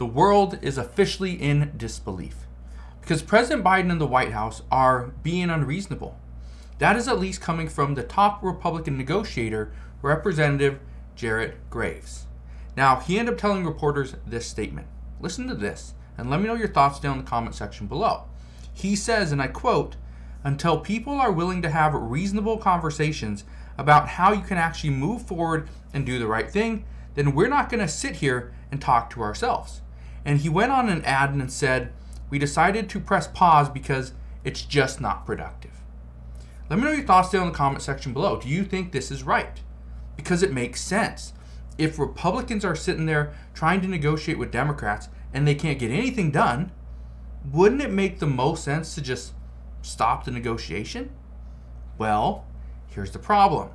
the world is officially in disbelief because President Biden and the White House are being unreasonable. That is at least coming from the top Republican negotiator, Representative Jarrett Graves. Now, he ended up telling reporters this statement. Listen to this and let me know your thoughts down in the comment section below. He says, and I quote, "Until people are willing to have reasonable conversations about how you can actually move forward and do the right thing, then we're not going to sit here and talk to ourselves." And he went on an ad and said, "We decided to press pause because it's just not productive." Let me know your thoughts down in the comment section below. Do you think this is right? Because it makes sense. If Republicans are sitting there trying to negotiate with Democrats and they can't get anything done, wouldn't it make the most sense to just stop the negotiation? Well, here's the problem.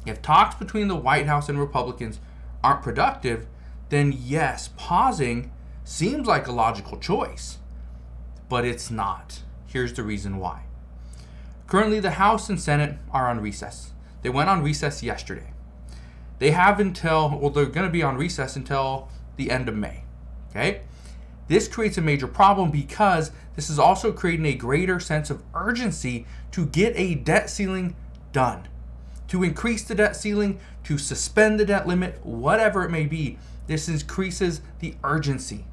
If talks between the White House and Republicans aren't productive, then yes, pausing seems like a logical choice, but it's not. Here's the reason why. Currently, the House and Senate are on recess. They went on recess yesterday. They have until, well, they're going to be on recess until the end of May, okay? This creates a major problem because this is also creating a greater sense of urgency to get a debt ceiling done. To increase the debt ceiling, to suspend the debt limit, whatever it may be, this increases the urgency.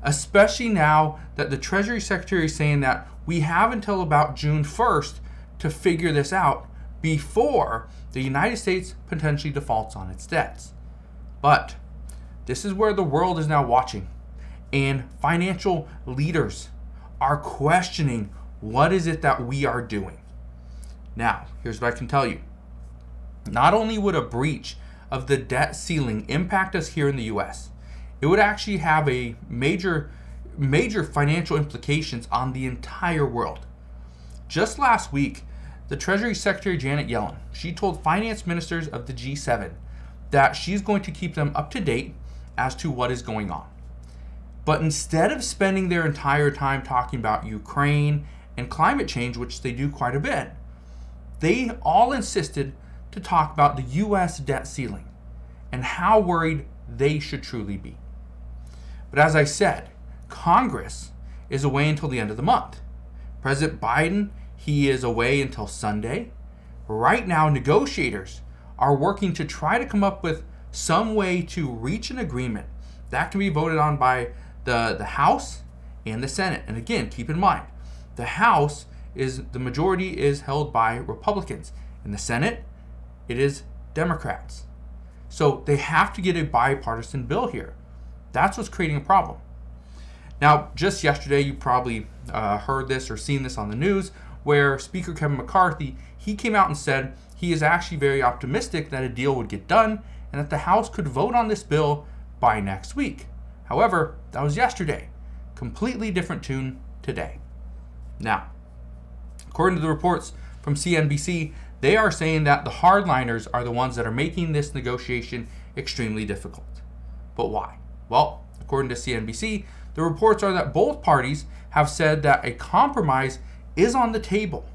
Especially now that the Treasury Secretary is saying that we have until about June 1st to figure this out before the United States potentially defaults on its debts. But this is where the world is now watching, and financial leaders are questioning what is it that we are doing. Now, here's what I can tell you. Not only would a breach of the debt ceiling impact us here in the US, it would actually have a major financial implications on the entire world. Just last week, the Treasury Secretary Janet Yellen, she told finance ministers of the G7 that she's going to keep them up to date as to what is going on. But instead of spending their entire time talking about Ukraine and climate change, which they do quite a bit, they all insisted to talk about the US debt ceiling and how worried they should truly be. But as I said, Congress is away until the end of the month. President Biden, he is away until Sunday. Right now, negotiators are working to try to come up with some way to reach an agreement that can be voted on by the House and the Senate. And again, keep in mind, the House the majority is held by Republicans. In the Senate, it is Democrats. So they have to get a bipartisan bill here. That's what's creating a problem. Now, just yesterday, you probably heard this or seen this on the news, where Speaker Kevin McCarthy, he came out and said he is actually very optimistic that a deal would get done and that the House could vote on this bill by next week. However, that was yesterday. Completely different tune today. Now, according to the reports from CNBC, they are saying that the hardliners are the ones that are making this negotiation extremely difficult. But why? Well, according to CNBC, the reports are that both parties have said that a compromise is on the table,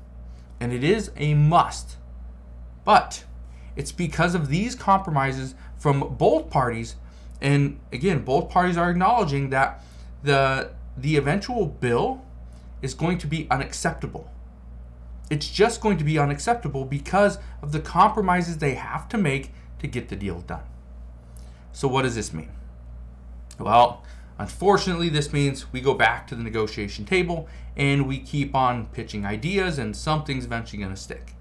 and it is a must. But it's because of these compromises from both parties, and again, both parties are acknowledging that the eventual bill is going to be unacceptable. It's just going to be unacceptable because of the compromises they have to make to get the deal done. So what does this mean? Well, unfortunately, this means we go back to the negotiation table and we keep on pitching ideas and something's eventually going to stick.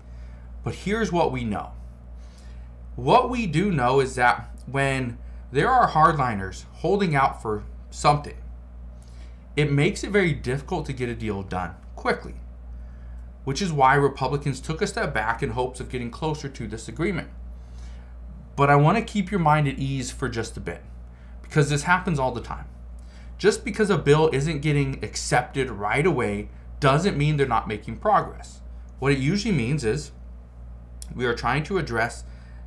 But here's what we know. What we do know is that when there are hardliners holding out for something, it makes it very difficult to get a deal done quickly, which is why Republicans took a step back in hopes of getting closer to this agreement. But I want to keep your mind at ease for just a bit, because this happens all the time. Just because a bill isn't getting accepted right away doesn't mean they're not making progress. What it usually means is we are trying to address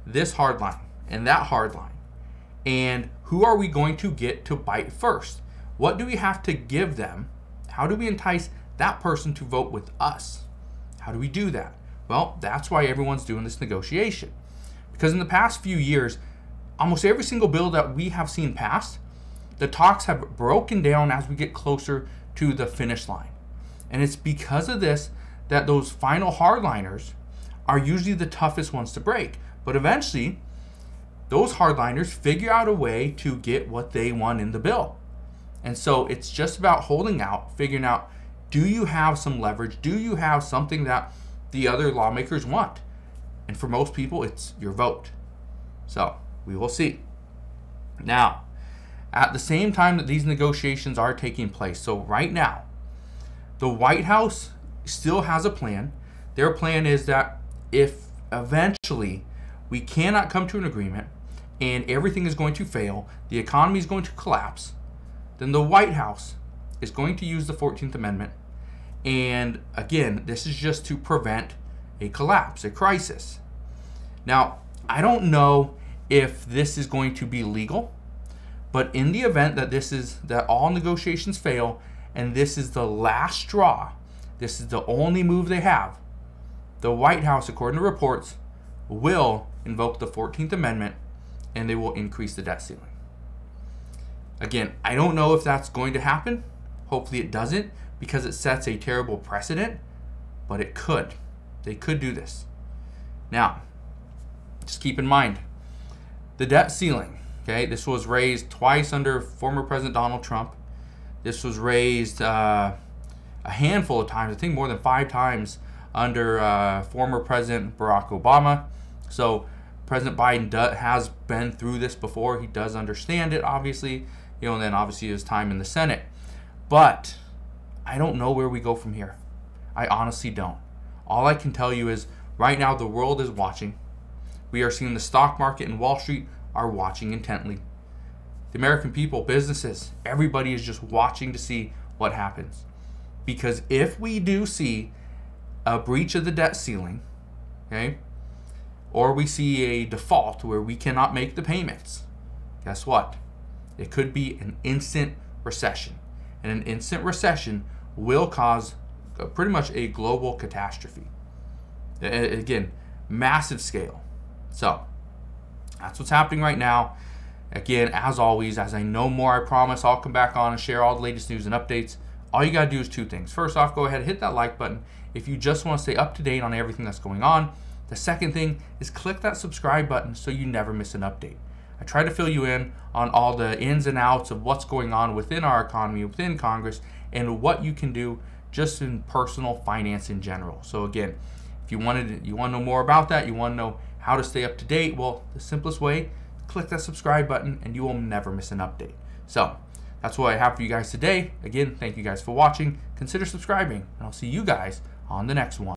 this hard line and that hard line. And who are we going to get to bite first? What do we have to give them? How do we entice that person to vote with us? How do we do that? Well, that's why everyone's doing this negotiation. Because in the past few years, almost every single bill that we have seen passed the talks have broken down as we get closer to the finish line. And it's because of this that those final hardliners are usually the toughest ones to break. But eventually, those hardliners figure out a way to get what they want in the bill. And so it's just about holding out, figuring out, do you have some leverage? Do you have something that the other lawmakers want? And for most people, it's your vote. So we will see. Now, at the same time that these negotiations are taking place, so right now, the White House still has a plan. Their plan is that if eventually we cannot come to an agreement and everything is going to fail, the economy is going to collapse, then the White House is going to use the 14th Amendment. And again, this is just to prevent a collapse, a crisis. Now, I don't know if this is going to be legal, but in the event that all negotiations fail and this is the last straw, this is the only move they have, the White House, according to reports, will invoke the 14th Amendment and they will increase the debt ceiling. Again, I don't know if that's going to happen. Hopefully it doesn't, because it sets a terrible precedent, but it could. They could do this. Now, just keep in mind, the debt ceiling, okay, this was raised twice under former President Donald Trump. This was raised a handful of times, I think more than 5 times under former President Barack Obama. So President Biden has been through this before. He does understand it, obviously, and then obviously his time in the Senate. But I don't know where we go from here. I honestly don't. All I can tell you is right now the world is watching. We are seeing the stock market and Wall Street are watching intently. The American people, businesses, everybody is just watching to see what happens. Because if we do see a breach of the debt ceiling, okay, or we see a default where we cannot make the payments, guess what? It could be an instant recession. And an instant recession will cause pretty much a global catastrophe. Again, massive scale. So that's what's happening right now. Again, as always, as I know more, I promise I'll come back on and share all the latest news and updates. All you got to do is 2 things. First off, go ahead and hit that like button if you just want to stay up to date on everything that's going on. The second thing is click that subscribe button so you never miss an update. I try to fill you in on all the ins and outs of what's going on within our economy, within Congress, and what you can do just in personal finance in general. So again, if you want to know more about that, you want to know how to stay up to date, well, the simplest way, click that subscribe button and you will never miss an update. So that's what I have for you guys today. Again, thank you guys for watching. Consider subscribing, and I'll see you guys on the next one.